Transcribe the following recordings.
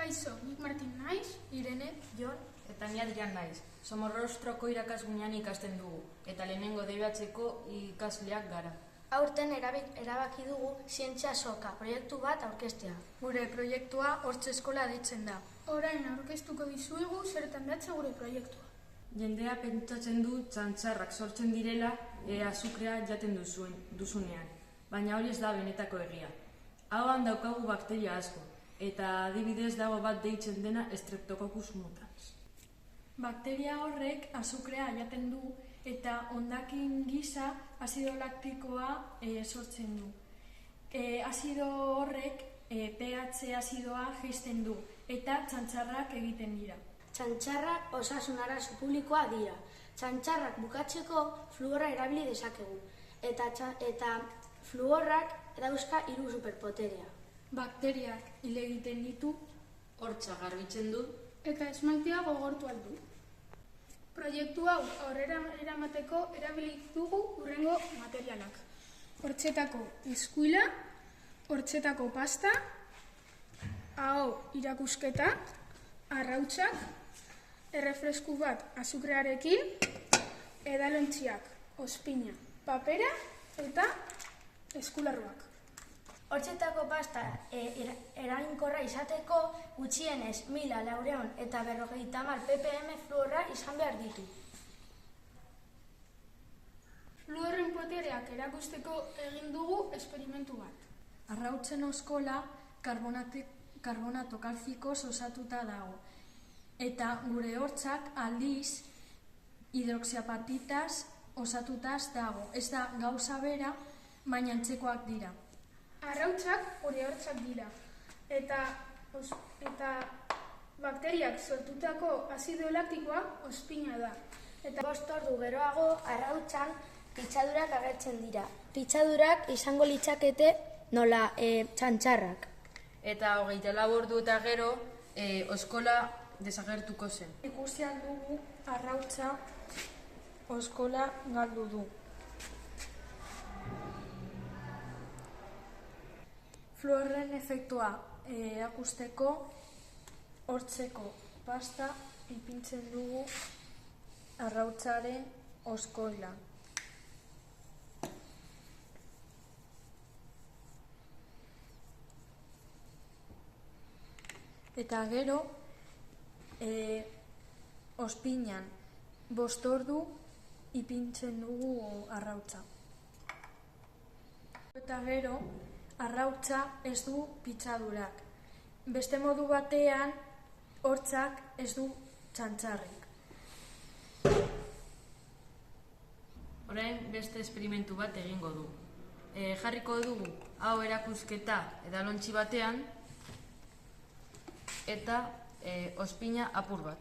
Kaixo, nik Martin naiz, Irene, Jon eta ni Adrian naiz. Somorrostroko irakasgunean ikasten dugu, eta lehenengo DBH-ko ikasleak gara. aurten erabaki dugu zientzia soka proiektu bat aurkeztea. Gure proiektua Hortz Eskola deitzen da. orain aurkeztuko dizuegu zertan datza gure proiektua. Jendea pentsatzen du txantxarrak sortzen direla azukrea jaten duzunean, baina hori ez da benetako egia. Hauan daukagu bakteria asko, eta adibidez dago bat deitzen dena Streptococcus mutans. Bakteria horrek azukrea jaten du eta hondakin gisa azido laktikoa sortzen du. Azido horrek pH azidoa jaisten du eta txantxarrak egiten dira. Txantxarrak osasun arazo publikoa dira. Txantxarrak bukatzeko fluorra erabili dezakegu. Eta fluorrak dauzka 3 superpoterea. Bakteriak hil egiten ditu, Hortza garbitzen du, Eta esmaltea gogortu aldu. Proiektu hau aurrera eramateko erabili dugu hurrengo materialak. Hortzetako eskuila, hortzetako pasta, aho irakusketa, arrautsak, errefresku bat azukrearekin, edalontziak, ospina, papera eta eskularruak. Hortzetako pasta eraginkorra izateko gutxienez 1400 eta 50 ppm fluorra izan behar ditu. Fluorren potereak erakusteko egin dugu esperimentu bat. arrautzen oskola karbonato kalzikoz osatuta dago. Eta gure hortzak aldiz hidroxiapatitaz osatutaz dago. Ez da gauza bera, baina antzekoak dira. Arrautsak gure hortzak dira. Eta bakteriak sortutako azido laktikoa ospina da. Eta 5 ordu geroago arrautzan pitzadurak agertzen dira. Pitzadurak izango litzakete nola txantxarrak. eta 24 ordu eta gero oskola desagertuko zen. Ikusian dugu arrautza oskola galdu du. Fluorren efektua erakusteko hortzeko pasta ipintzen dugu arrautzaren oskola. Eta gero ospinan 5 ordu ipintzen dugu arrautza. Eta gero arrautza ez du pitzadurak. Beste modu batean hortzak ez du txantxarrik. Orain beste esperimentu bat egingo du. Jarriko dugu hau erakusketa edalontzi batean eta ospina apur bat.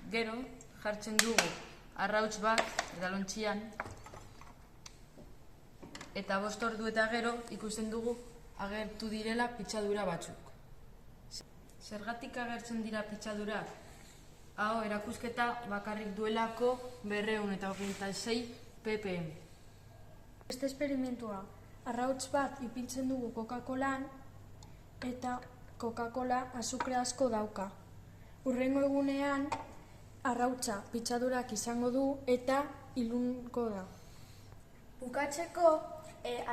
Gero jartzen dugu arrauts bat edalontzian eta 5 ordu eta gero ikusten dugu agertu direla pitxadura batzuk. Zergatik agertzen dira pitxadurak? Hau erakusketa bakarrik duelako 226 ppm. Beste esperimentua, arrauts bat ipintzen dugu Coca-Colan eta Coca-Cola azukre asko dauka. Hurrengo egunean arrautza pitzadurak izango du eta ilunko da. Bukatzeko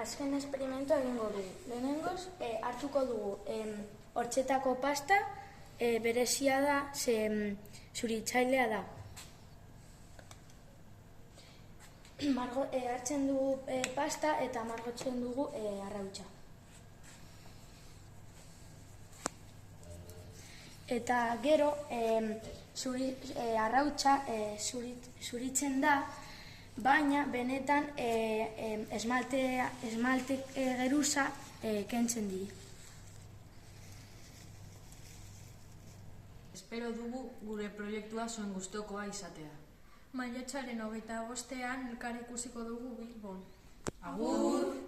azken esperimentua egingo dugu. Lehenengoz hartuko dugu hortzetako pasta, berezia da, zuritzailea da. Hartzen dugu pasta eta margotzen dugu arrautza. Eta gero arrautza zuritzen da, baina benetan esmalte geruza kentzen dira. Espero dugu gure proiektua zuen gustokoa izatea. Maiatzaren 25ean elkar ikusiko dugu Bilbon. Agur!